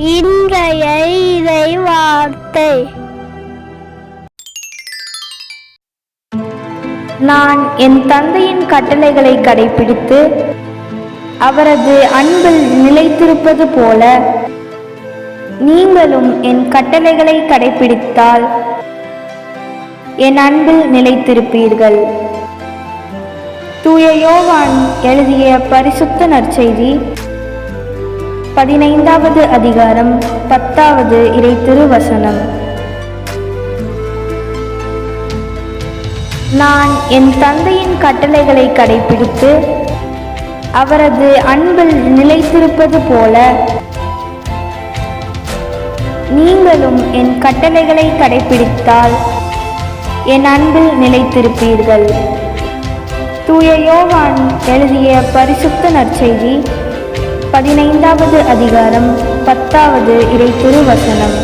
இன்றைய இறை வார்த்தை. நான் என் தந்தையின் கட்டளைகளை கடைபிடித்து அவரது அன்பில் நிலைத்திருப்பது போல நீங்களும் என் கட்டளைகளை கடைபிடித்தால் என் அன்பில் நிலைத்திருப்பீர்கள். தூய யோவான் எழுதிய பரிசுத்த நற்செய்தி 15வது அதிகாரம் 10வது இறை திருவசனம். நான் என் தந்தையின் கட்டளைகளை கடைபிடித்து அவரது அன்பில் நிலைத்திருப்பது போல நீங்களும் என் கட்டளைகளை கடைபிடித்தால் என் அன்பில் நிலைத்திருப்பீர்கள். தூய யோவான் எழுதிய பரிசுத்த நற்செய்தி 15வது அதிகாரம் 10வது இறை திருவசனம்.